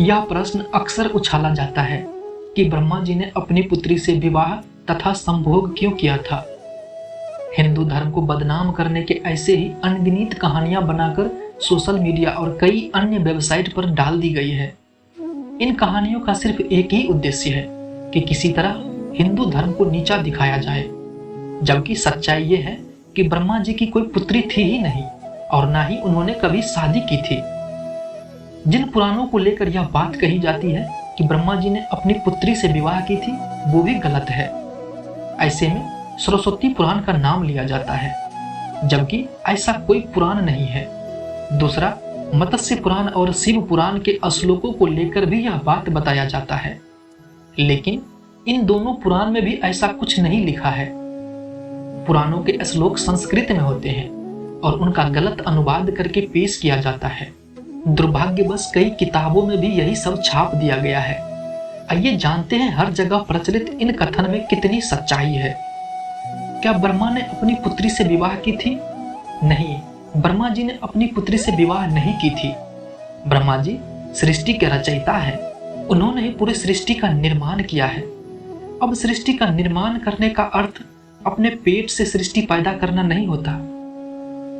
यह प्रश्न अक्सर उछाला जाता है कि ब्रह्मा जी ने अपनी पुत्री से विवाह तथा संभोग क्यों किया था। हिंदू धर्म को बदनाम करने के ऐसे ही अनगिनत कहानियां बनाकर सोशल मीडिया और कई अन्य वेबसाइट पर डाल दी गई है। इन कहानियों का सिर्फ एक ही उद्देश्य है कि किसी तरह हिंदू धर्म को नीचा दिखाया जाए, जबकि सच्चाई ये है कि ब्रह्मा जी की कोई पुत्री थी ही नहीं और ना ही उन्होंने कभी शादी की थी। जिन पुराणों को लेकर यह बात कही जाती है कि ब्रह्मा जी ने अपनी पुत्री से विवाह की थी, वो भी गलत है। ऐसे में सरस्वती पुराण का नाम लिया जाता है, जबकि ऐसा कोई पुराण नहीं है। दूसरा, मत्स्य पुराण और शिव पुराण के श्लोकों को लेकर भी यह बात बताया जाता है, लेकिन इन दोनों पुराण में भी ऐसा कुछ नहीं लिखा है। पुराणों के श्लोक संस्कृत में होते हैं और उनका गलत अनुवाद करके पेश किया जाता है। दुर्भाग्यवश कई किताबों में भी यही सब छाप दिया गया है। आइए जानते हैं हर जगह प्रचलित इन कथन में कितनी सच्चाई है। क्या ब्रह्मा ने अपनी पुत्री से विवाह की थी? नहीं, ब्रह्मा जी ने अपनी पुत्री से विवाह नहीं की थी। ब्रह्मा जी सृष्टि के रचयिता है। उन्होंने ही पूरी सृष्टि का निर्माण किया है। अब सृष्टि का निर्माण करने का अर्थ अपने पेट से सृष्टि पैदा करना नहीं होता।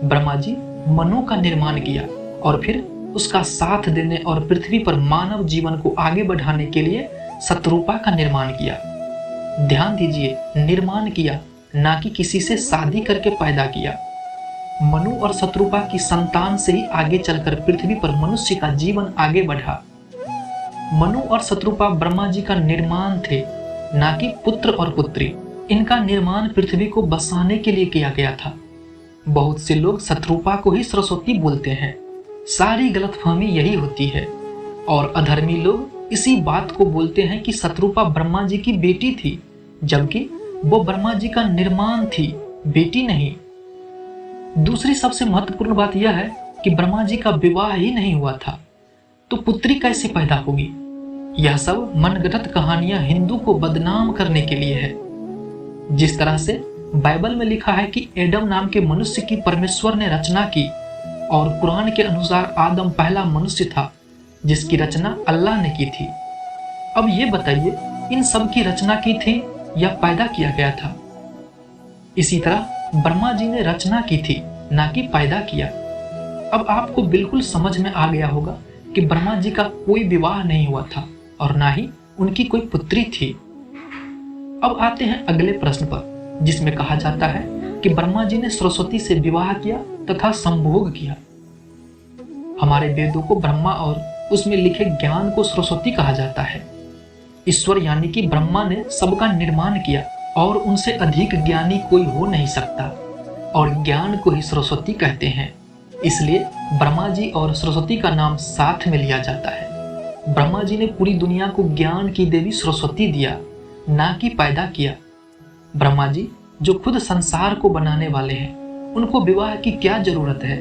ब्रह्मा जी मनु का निर्माण किया और फिर उसका साथ देने और पृथ्वी पर मानव जीवन को आगे बढ़ाने के लिए शतरूपा का निर्माण किया। ध्यान दीजिए, निर्माण किया, ना कि किसी से शादी करके पैदा किया। मनु और शतरूपा की संतान से ही आगे चलकर पृथ्वी पर मनुष्य का जीवन आगे बढ़ा। मनु और शतरूपा ब्रह्मा जी का निर्माण थे, ना कि पुत्र और पुत्री। इनका निर्माण पृथ्वी को बसाने के लिए किया गया था। बहुत से लोग शतरूपा को ही सरस्वती बोलते हैं। सारी गलतफहमी यही होती है और अधर्मी लोग इसी बात को बोलते हैं कि शतरूपा ब्रह्मा जी की बेटी थी, जबकि वो ब्रह्मा जी का निर्माण थी, बेटी नहीं। दूसरी सबसे महत्वपूर्ण बात यह है कि ब्रह्मा जी का विवाह ही नहीं हुआ था, तो पुत्री कैसे पैदा होगी? यह सब मनगढ़ंत कहानियां हिंदू को बदनाम करने के लिए है। जिस तरह से बाइबल में लिखा है कि एडम नाम के मनुष्य की परमेश्वर ने रचना की और कुरान के अनुसार आदम पहला मनुष्य था जिसकी रचना अल्लाह ने की थी। अब ये बताइए, इन सब की रचना की थी या पैदा किया गया था? इसी तरह ब्रह्मा जी ने रचना की थी, ना कि पैदा किया। अब आपको बिल्कुल समझ में आ गया होगा कि ब्रह्मा जी का कोई विवाह नहीं हुआ था और ना ही उनकी कोई पुत्री थी। अब आते हैं अगले प्रश्न पर, जिसमें कहा जाता है कि ब्रह्मा जी ने सरस्वती से विवाह किया तथा संभोग किया। हमारे वेदों को ब्रह्मा और उसमें लिखे ज्ञान को सरस्वती कहा जाता है। ईश्वर यानी कि ब्रह्मा ने सबका निर्माण किया और उनसे अधिक ज्ञानी कोई हो नहीं सकता, और ज्ञान को ही सरस्वती कहते हैं। इसलिए ब्रह्मा जी और सरस्वती का नाम साथ में लिया जाता है। ब्रह्मा जी ने पूरी दुनिया को ज्ञान की देवी सरस्वती दिया, ना कि पैदा किया। ब्रह्मा जी जो खुद संसार को बनाने वाले हैं, उनको विवाह की क्या जरूरत है?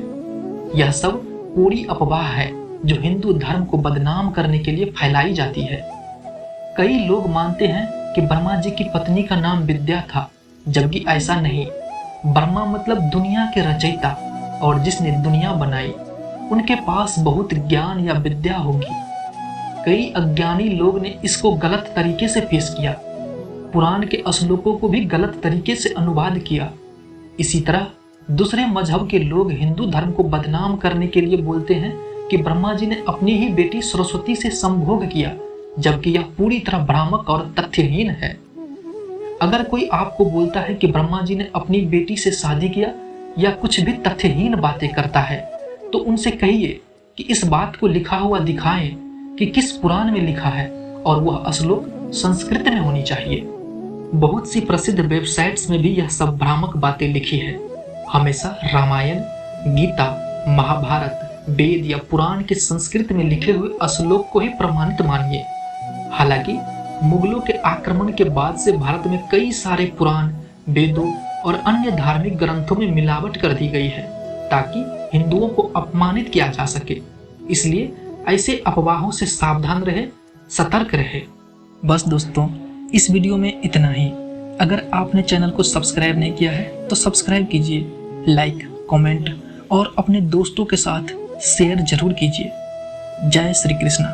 यह सब पूरी अफवाह है जो हिंदू धर्म को बदनाम करने के लिए फैलाई जाती है। कई लोग मानते हैं कि ब्रह्मा जी की पत्नी का नाम विद्या था, जबकि ऐसा नहीं। ब्रह्मा मतलब दुनिया के रचयिता और जिसने दुनिया बनाई। उनके पास बहुत ज्ञान या विद्या होगी। कई अज्ञानी लोग ने इसको गलत तरीके से पेश किया, पुराण के श्लोकों को भी गलत तरीके से अनुवाद किया। इसी तरह दूसरे मजहब के लोग हिंदू धर्म को बदनाम करने के लिए बोलते हैं कि ब्रह्मा जी ने अपनी ही बेटी सरस्वती से संभोग किया, जबकि यह पूरी तरह भ्रामक और तथ्यहीन है। अगर कोई आपको बोलता है कि ब्रह्मा जी ने अपनी बेटी से शादी किया या कुछ भी तथ्यहीन बातें करता है, तो उनसे कहिए कि इस बात को लिखा हुआ दिखाएं कि किस पुराण में लिखा है और वह श्लोक संस्कृत में होनी चाहिए। बहुत सी प्रसिद्ध वेबसाइट्स में भी यह सब भ्रामक बातें लिखी है। हमेशा रामायण, गीता, महाभारत, वेद या पुराण के संस्कृत में लिखे हुए श्लोक को ही प्रमाणित मानिए। हालांकि मुगलों के आक्रमण के बाद से भारत में कई सारे पुराण, वेदों और अन्य धार्मिक ग्रंथों में मिलावट कर दी गई है ताकि हिंदुओं को अपमानित किया जा सके। इसलिए ऐसे अफवाहों से सावधान रहे, सतर्क रहे। बस दोस्तों, इस वीडियो में इतना ही। अगर आपने चैनल को सब्सक्राइब नहीं किया है तो सब्सक्राइब कीजिए, लाइक, कमेंट और अपने दोस्तों के साथ शेयर जरूर कीजिए। जय श्री कृष्णा।